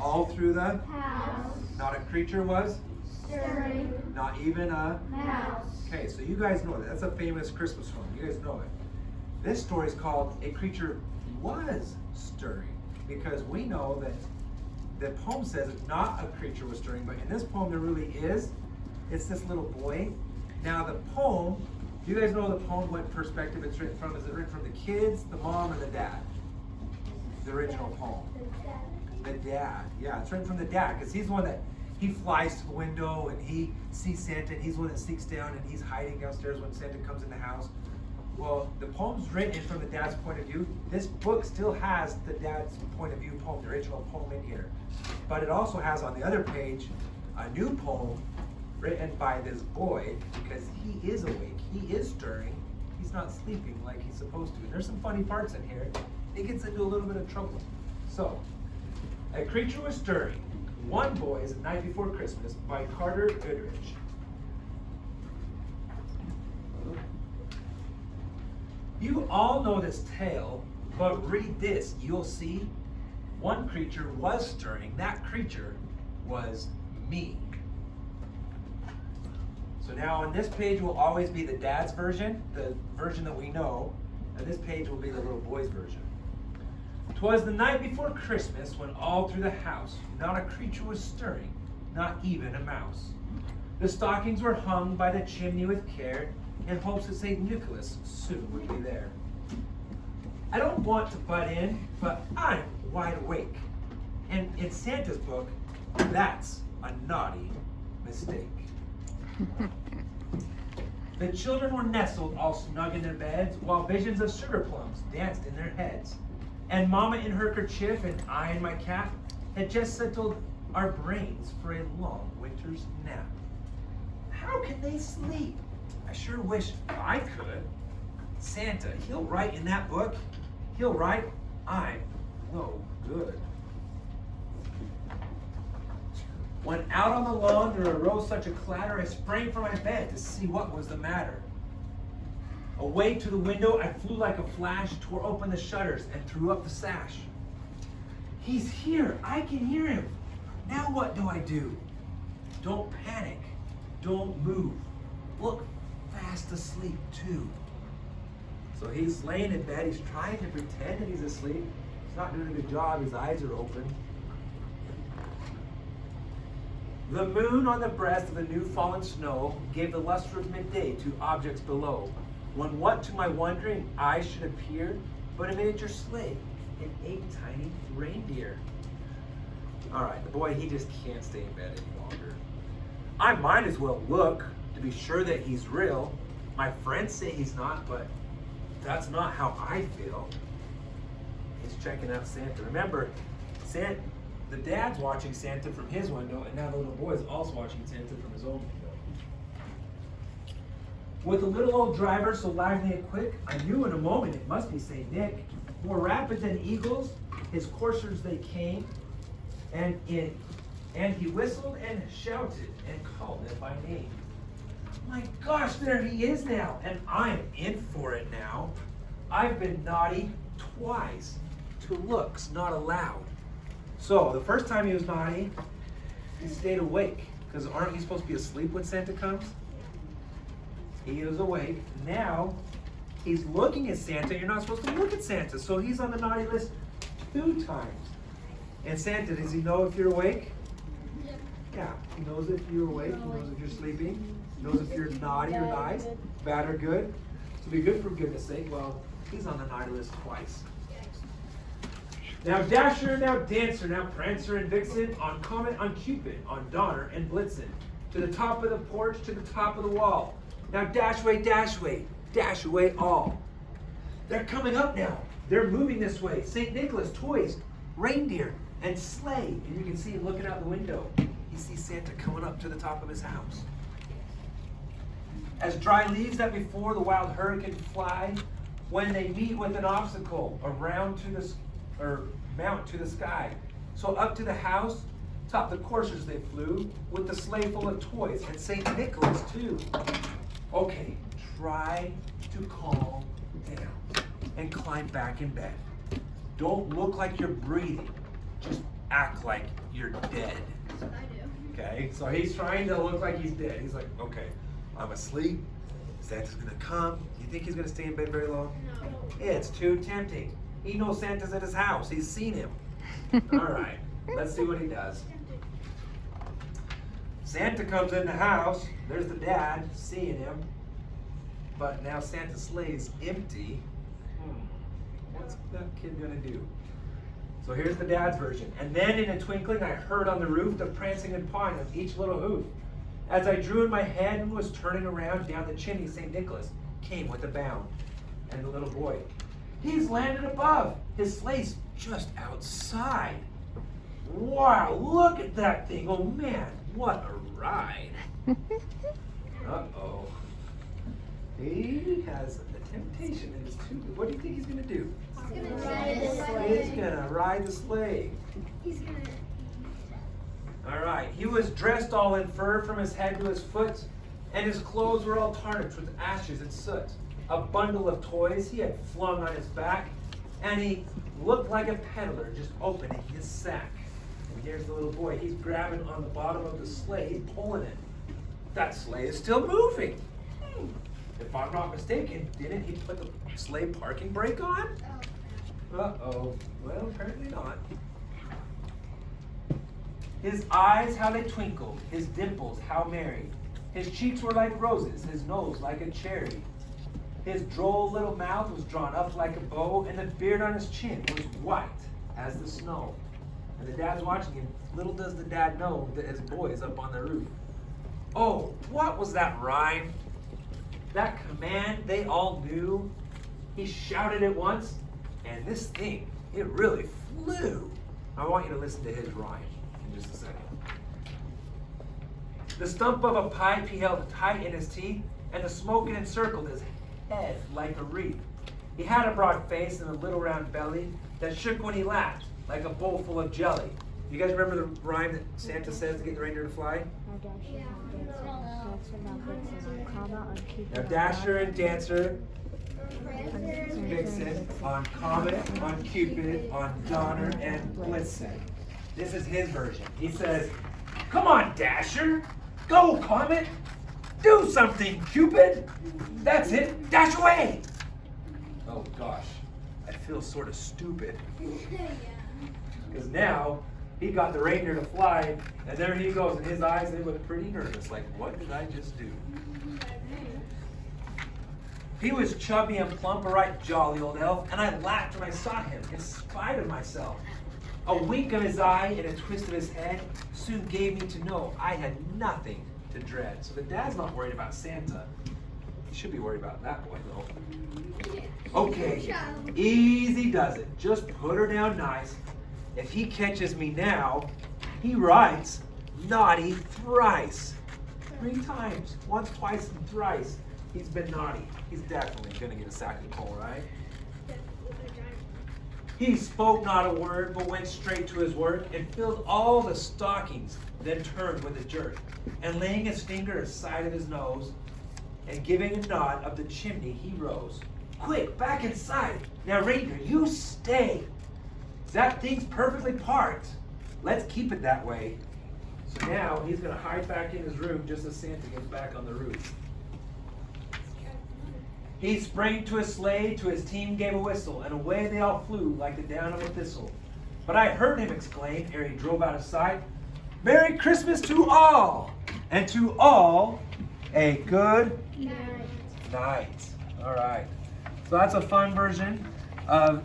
all through the house. Not a creature was Stirring. Not even a Mouse. Okay, so you guys know that. That's a famous Christmas song. You guys know it. This story is called A Creature Was Stirring, because we know that the poem says not a creature was stirring, but in this poem there really is. It's this little boy. Now the poem, do you guys know the poem, what perspective it's written from? Is it written from the kids, the mom, or the dad? The original poem. The dad. Yeah, it's written from the dad, because he's the one that he flies to the window and he sees Santa, and he's the one that sneaks down and he's hiding downstairs when Santa comes in the house. Well, the poem's written from the dad's point of view. This book still has the dad's point of view poem, the original poem in here. But it also has on the other page a new poem written by this boy, because he is awake, he is stirring, he's not sleeping like he's supposed to. And there's some funny parts in here. He gets into a little bit of trouble. So, A Creature Was Stirring, One Boy's Night Before Christmas by Carter Goodrich. You all know this tale, but read this. You'll see one creature was stirring. That creature was me. So now on this page will always be the dad's version, the version that we know, and this page will be the little boy's version. 'Twas the night before Christmas, when all through the house not a creature was stirring, not even a mouse. The stockings were hung by the chimney with care, in hopes that St. Nicholas soon would be there. I don't want to butt in, but I'm wide awake. And in Santa's book, that's a naughty mistake. The children were nestled all snug in their beds, while visions of sugar plums danced in their heads. And Mama in her kerchief and I in my cap had just settled our brains for a long winter's nap. How can they sleep? I sure wish I could. Santa, he'll write in that book. He'll write, I'm no good. When out on the lawn there arose such a clatter, I sprang from my bed to see what was the matter. Away to the window I flew like a flash, tore open the shutters and threw up the sash. He's here, I can hear him. Now what do I do? Don't panic, don't move. Look fast asleep too. So he's laying in bed, he's trying to pretend that he's asleep. He's not doing a good job, his eyes are open. The moon on the breast of the new fallen snow gave the luster of midday to objects below, when what to my wondering eyes should appear but a miniature sleigh and 8 tiny reindeer. All right, the boy, he just can't stay in bed any longer. I might as well look to be sure that he's real. My friends say he's not, but that's not how I feel. He's checking out Santa. Remember, the dad's watching Santa from his window, and now the little boy is also watching Santa from his own window. With the little old driver so lively and quick, I knew in a moment it must be St. Nick. More rapid than eagles, his coursers they came, and he whistled and shouted and called them by name. My gosh, there he is now, and I'm in for it now. I've been naughty twice. To looks not allowed. So the first time he was naughty, he stayed awake, because aren't you supposed to be asleep when Santa comes? He was awake. Now he's looking at Santa. You're not supposed to look at Santa, so he's on the naughty list 2 times. And Santa, does he know if you're awake? Yeah, he knows if you're awake. He knows if you're sleeping. He knows if you're naughty or nice, bad or good. To be good for goodness sake, well, he's on the naughty list twice. Now Dasher, now Dancer, now Prancer and Vixen, on Comet, on Cupid, on Donner and Blitzen, to the top of the porch, to the top of the wall. Now dash away all. They're coming up now. They're moving this way. St. Nicholas, toys, reindeer, and sleigh. And you can see him looking out the window. He sees Santa coming up to the top of his house. As dry leaves that before the wild hurricane fly, when they meet with an obstacle, around to the mount to the sky. So up to the house, top the coursers they flew, with the sleigh full of toys, and St. Nicholas too. Okay, try to calm down and climb back in bed. Don't look like you're breathing. Just act like you're dead. That's what I do. Okay, so he's trying to look like he's dead. He's like, okay, I'm asleep. Santa's gonna come. You think he's gonna stay in bed very long? No. It's too tempting. He knows Santa's at his house. He's seen him. All right, let's see what he does. Santa comes in the house. There's the dad seeing him. But now Santa's sleigh is empty. What's that kid gonna do? So here's the dad's version. And then in a twinkling I heard on the roof the prancing and pawing of each little hoof. As I drew in my head and was turning around down the chimney, St. Nicholas came with a bound. And the little boy, he's landed above. His sleigh's just outside. Wow, look at that thing. Oh man, what a ride. Uh-oh. He has a temptation in his tube. What do you think he's going to do? He's gonna ride the sleigh. He's going to ride the sleigh. He's gonna. All right. He was dressed all in fur from his head to his foot, and his clothes were all tarnished with ashes and soot. A bundle of toys he had flung on his back, and he looked like a peddler just opening his sack. And here's the little boy. He's grabbing on the bottom of the sleigh. He's pulling it. That sleigh is still moving. If I'm not mistaken, didn't he put the sleigh parking brake on? Uh-oh. Well, apparently not. His eyes, how they twinkled. His dimples, how merry. His cheeks were like roses, his nose like a cherry. His droll little mouth was drawn up like a bow, and the beard on his chin was white as the snow. And the dad's watching him. Little does the dad know that his boy is up on the roof. Oh, what was that rhyme? That command they all knew. He shouted it once, and this thing, it really flew. I want you to listen to his rhyme in just a second. The stump of a pipe he held tight in his teeth, and the smoke encircled his head like a wreath. He had a broad face and a little round belly that shook when he laughed, like a bowl full of jelly. You guys remember the rhyme that Santa says to get the reindeer to fly? Now Dasher and Dancer, Vixen, on Comet, on Cupid, on Donner and Blitzen. This is his version. He says, come on, Dasher, go, Comet, do something, Cupid. That's it, dash away. Oh gosh, I feel sort of stupid. Because now he got the reindeer to fly, and there he goes, and his eyes, they look pretty nervous, like, what did I just do? He was chubby and plump, a right jolly old elf, and I laughed when I saw him, in spite of myself. A wink of his eye and a twist of his head soon gave me to know I had nothing to dread. So the dad's not worried about Santa. He should be worried about that boy, though. Okay, easy does it. Just put her down nice. If he catches me now, he writes naughty thrice. 3 times, once, twice, and thrice. He's been naughty. He's definitely gonna get a sack of coal, right? He spoke not a word, but went straight to his work and filled all the stockings, then turned with a jerk, and laying his finger aside of his nose, and giving a nod up the chimney, he rose. Quick, back inside. Now, reindeer, you stay. That thing's perfectly parked. Let's keep it that way. So now he's gonna hide back in his room just as Santa gets back on the roof. He sprang to his sleigh, to his team gave a whistle, and away they all flew like the down of a thistle. But I heard him exclaim, ere he drove out of sight, Merry Christmas to all, and to all a good night. All right. So that's a fun version of